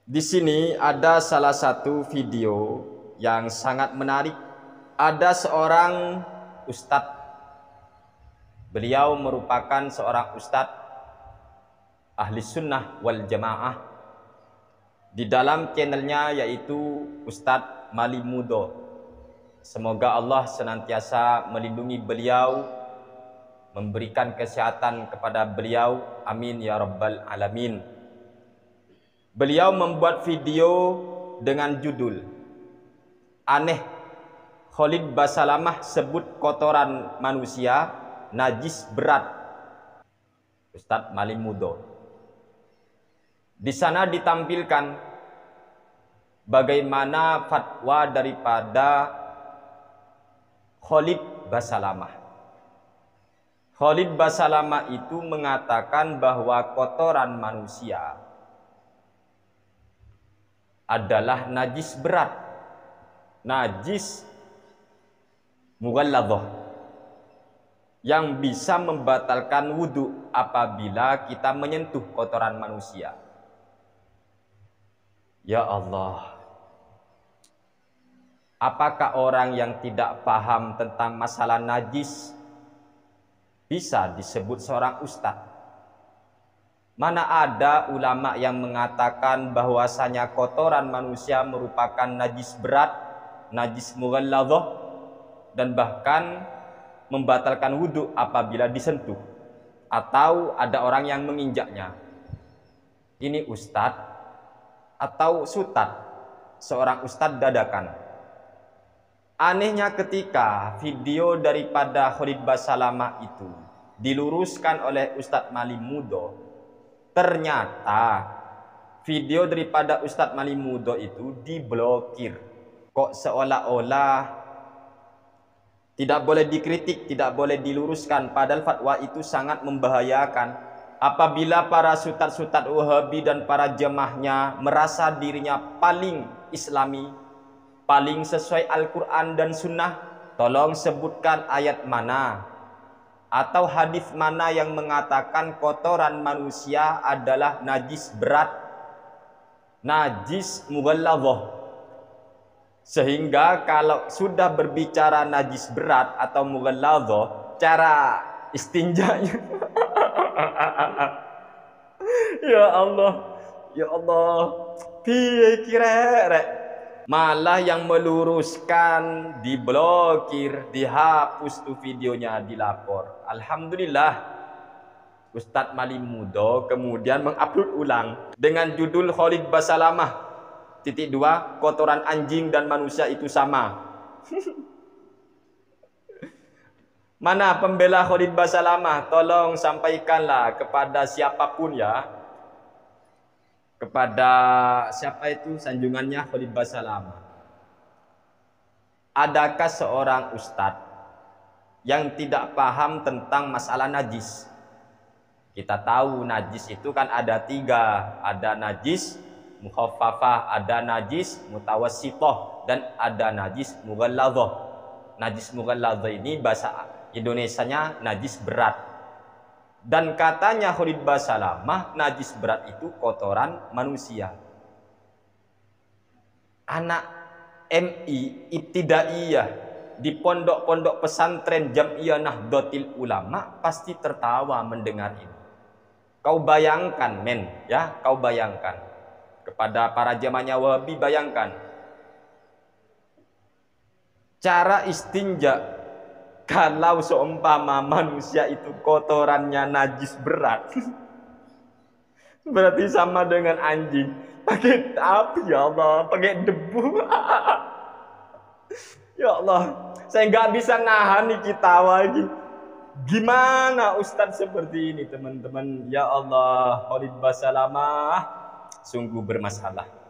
Di sini ada salah satu video yang sangat menarik. Ada seorang ustadz. Beliau merupakan seorang ustadz ahli sunnah wal jamaah. Di dalam channelnya yaitu Ustadz Mali Mudo. Semoga Allah senantiasa melindungi beliau, memberikan kesehatan kepada beliau. Amin ya rabbal alamin. Beliau membuat video dengan judul Aneh, Khalid Basalamah sebut kotoran manusia najis berat. Ustadz Mali Mudo. Di sana ditampilkan bagaimana fatwa daripada Khalid Basalamah. Khalid Basalamah itu mengatakan bahwa kotoran manusia adalah najis berat, najis mughalladhah, yang bisa membatalkan wudhu apabila kita menyentuh kotoran manusia. Ya Allah, apakah orang yang tidak paham tentang masalah najis bisa disebut seorang ustadz? Mana ada ulama yang mengatakan bahwasanya kotoran manusia merupakan najis berat, najis mughalladhah, dan bahkan membatalkan wudhu apabila disentuh, atau ada orang yang menginjaknya. Ini ustadz atau sutad, seorang ustadz dadakan. Anehnya ketika video daripada Khalid Basalamah itu diluruskan oleh Ustadz Mali Mudo, ternyata video daripada Ustadz Mali Mudo itu diblokir. Kok seolah-olah tidak boleh dikritik, tidak boleh diluruskan, padahal fatwa itu sangat membahayakan. Apabila para sutad-sutad Wahabi dan para jemaahnya merasa dirinya paling islami, paling sesuai Al-Quran dan Sunnah, tolong sebutkan ayat mana atau hadis mana yang mengatakan kotoran manusia adalah najis berat, najis mughalladhah. Sehingga kalau sudah berbicara najis berat atau mughalladhah, cara istinjanya ya Allah, ya Allah, piye kira-kira malah yang meluruskan diblokir, dihapus tuh videonya, dilapor. Alhamdulillah Ustadz Mali Mudo kemudian mengupload ulang dengan judul Khalid Basalamah _2 kotoran anjing dan manusia itu sama. Mana pembela Khalid Basalamah? Tolong sampaikanlah kepada siapapun ya. Kepada siapa itu sanjungannya Khalid Basalamah. Adakah seorang ustadz yang tidak paham tentang masalah najis? Kita tahu najis itu kan ada 3. Ada najis mukhaffafah, ada najis mutawassithah, dan ada najis mughalladhah. Najis mughalladhah ini bahasa Indonesianya najis berat. Dan katanya Khalid Basalamah najis berat itu kotoran manusia. Anak MI Ibtidaiyah di pondok-pondok pesantren Jam'iyah Nahdlatul Ulama pasti tertawa mendengar ini. Kau bayangkan men, ya, kau bayangkan. Kepada para jamaahnya Wahabi, bayangkan cara istinja kalau seumpama manusia itu kotorannya najis berat. Berarti sama dengan anjing. Pakai api ya Allah, pakai debu. Ya Allah, saya nggak bisa nahan nih kita lagi. Gimana Ustadz seperti ini teman-teman? Ya Allah, Khalid Basalamah sungguh bermasalah.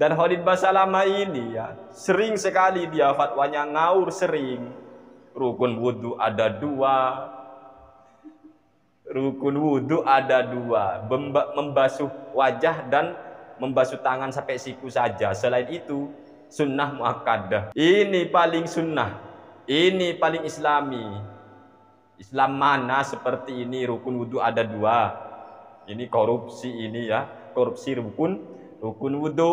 Dan Khalid Basalamah ini ya sering sekali dia fatwanya ngaur sering. Rukun wudhu ada 2. Rukun wudhu ada 2. Membasuh wajah dan membasuh tangan sampai siku saja. Selain itu sunnah muakkadah. Ini paling sunnah. Ini paling islami. Islam mana seperti ini? Rukun wudhu ada 2. Ini korupsi ini ya. korupsi rukun wudhu.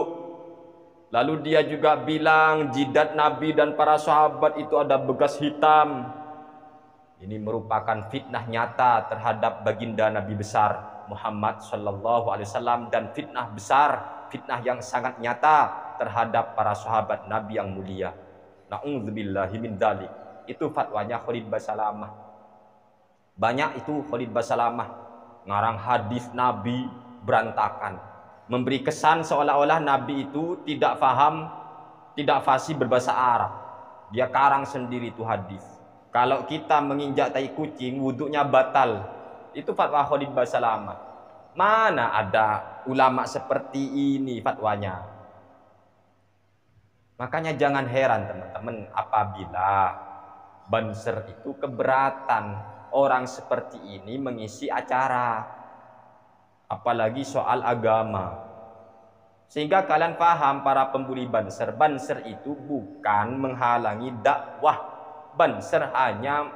Lalu dia juga bilang jidat Nabi dan para sahabat itu ada bekas hitam. Ini merupakan fitnah nyata terhadap baginda Nabi besar Muhammad sallallahu alaihi wasallam, dan fitnah besar, fitnah yang sangat nyata terhadap para sahabat Nabi yang mulia. Na'udzubillahi min dzalik. Itu fatwanya Khalid Basalamah. Banyak itu Khalid Basalamah ngarang hadis Nabi berantakan, memberi kesan seolah-olah Nabi itu tidak paham, tidak fasih berbahasa Arab. Dia karang sendiri itu hadis. Kalau kita menginjak tai kucing, wudhunya batal. Itu fatwa Khalid Basalamah. Mana ada ulama seperti ini fatwanya. Makanya jangan heran teman-teman apabila Banser itu keberatan orang seperti ini mengisi acara, apalagi soal agama. Sehingga kalian paham para pembuli Banser, Banser itu bukan menghalangi dakwah. Banser hanya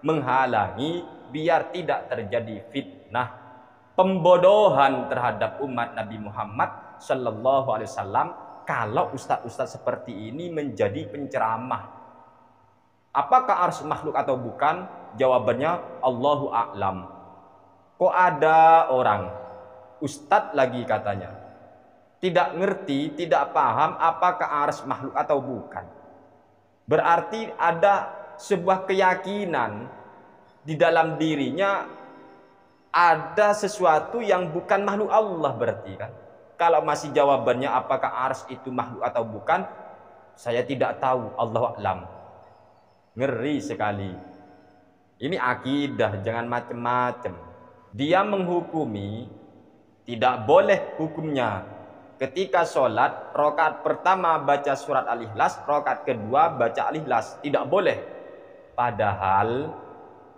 menghalangi biar tidak terjadi fitnah, pembodohan terhadap umat Nabi Muhammad sallallahu alaihi wasallam. Kalau ustaz-ustaz seperti ini menjadi penceramah, apakah arsy makhluk atau bukan? Jawabannya Allahu a'lam. Kok ada orang ustaz lagi katanya tidak ngerti, tidak paham apakah arsy makhluk atau bukan. Berarti ada sebuah keyakinan di dalam dirinya ada sesuatu yang bukan makhluk Allah berarti kan. Kalau masih jawabannya apakah arsy itu makhluk atau bukan, saya tidak tahu, Allahu a'lam. Ngeri sekali. Ini akidah, jangan macam-macam. Dia menghukumi tidak boleh hukumnya ketika sholat rakaat pertama baca surat Al-Ikhlas, rakaat kedua baca Al-Ikhlas, tidak boleh. Padahal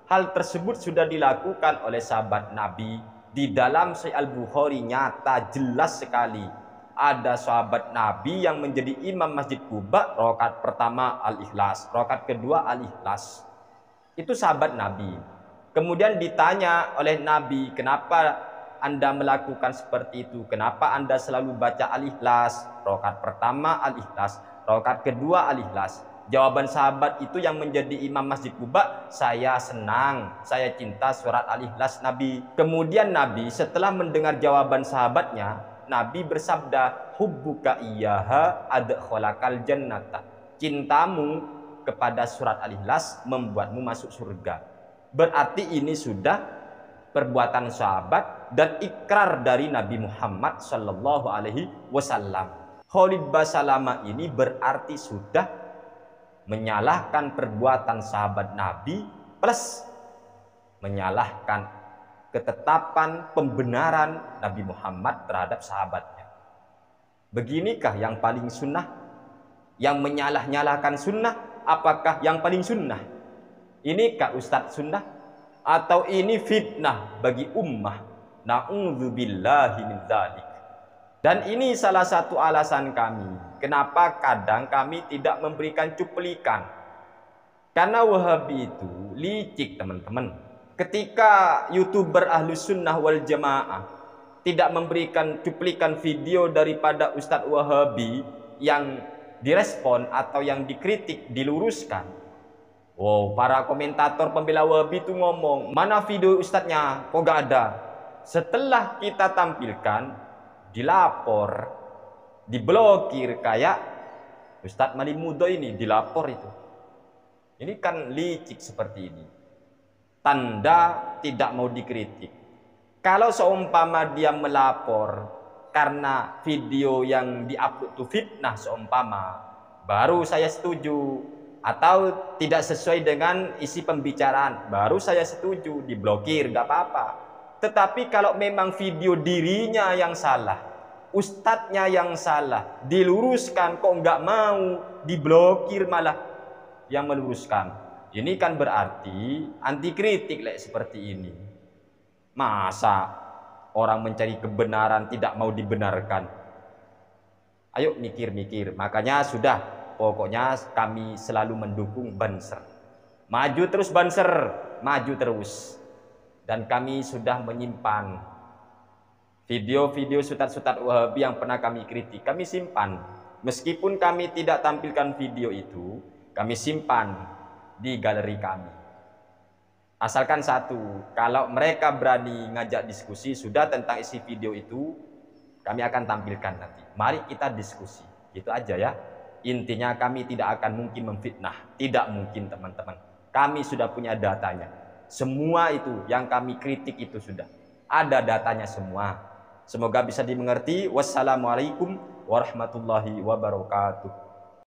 hal tersebut sudah dilakukan oleh sahabat Nabi. Di dalam Sahih Al-Bukhari nyata jelas sekali ada sahabat Nabi yang menjadi imam Masjid Quba, rakaat pertama Al-Ikhlas, rakaat kedua Al-Ikhlas. Itu sahabat Nabi. Kemudian ditanya oleh Nabi, kenapa Anda melakukan seperti itu? Kenapa Anda selalu baca Al-Ikhlas? Rakaat pertama Al-Ikhlas, rakaat kedua Al-Ikhlas. Jawaban sahabat itu yang menjadi imam Masjid Quba, saya senang, saya cinta surat Al-Ikhlas Nabi. Kemudian Nabi setelah mendengar jawaban sahabatnya, Nabi bersabda, hubbuka iyyaha adkhalakal jannata. Cintamu kepada surat Al-Ikhlas membuatmu masuk surga. Berarti ini sudah perbuatan sahabat dan ikrar dari Nabi Muhammad sallallahu alaihi wasallam. Khalid Basalamah ini berarti sudah menyalahkan perbuatan sahabat Nabi plus menyalahkan ketetapan pembenaran Nabi Muhammad terhadap sahabatnya. Beginikah yang paling sunnah? Yang menyalah-nyalahkan sunnah, apakah yang paling sunnah? Inikah ustadz sunnah? Atau ini fitnah bagi ummah? Na'udzubillahi min dzalik. Dan ini salah satu alasan kami kenapa kadang kami tidak memberikan cuplikan. Karena Wahabi itu licik teman-teman. Ketika YouTuber Ahlus Sunnah wal Jamaah tidak memberikan cuplikan video daripada Ustadz Wahabi yang direspon atau yang dikritik, diluruskan. Wow, para komentator pembela Wahabi itu ngomong, mana video Ustadznya? Kok gak ada? Setelah kita tampilkan, dilapor, diblokir, kayak Ustadz Malimudo ini dilapor itu. Ini kan licik seperti ini. Tanda tidak mau dikritik. Kalau seumpama dia melapor karena video yang diupload itu fitnah seumpama, baru saya setuju. Atau tidak sesuai dengan isi pembicaraan, baru saya setuju, diblokir, gak apa-apa. Tetapi kalau memang video dirinya yang salah, ustadznya yang salah, diluruskan kok nggak mau, diblokir malah yang meluruskan. Ini kan berarti anti kritik seperti ini. Masa orang mencari kebenaran tidak mau dibenarkan? Ayo mikir-mikir. Makanya sudah, pokoknya kami selalu mendukung Banser. Maju terus Banser, maju terus. Dan kami sudah menyimpan Video-video Ustadz-Ustadz Wahabi yang pernah kami kritik, kami simpan. Meskipun kami tidak tampilkan video itu, kami simpan di galeri kami. Asalkan satu, kalau mereka berani ngajak diskusi sudah tentang isi video itu, kami akan tampilkan nanti. Mari kita diskusi. Itu aja ya. Intinya kami tidak akan mungkin memfitnah. Tidak mungkin teman-teman. Kami sudah punya datanya. Semua itu yang kami kritik itu sudah ada datanya semua. Semoga bisa dimengerti. Wassalamualaikum warahmatullahi wabarakatuh.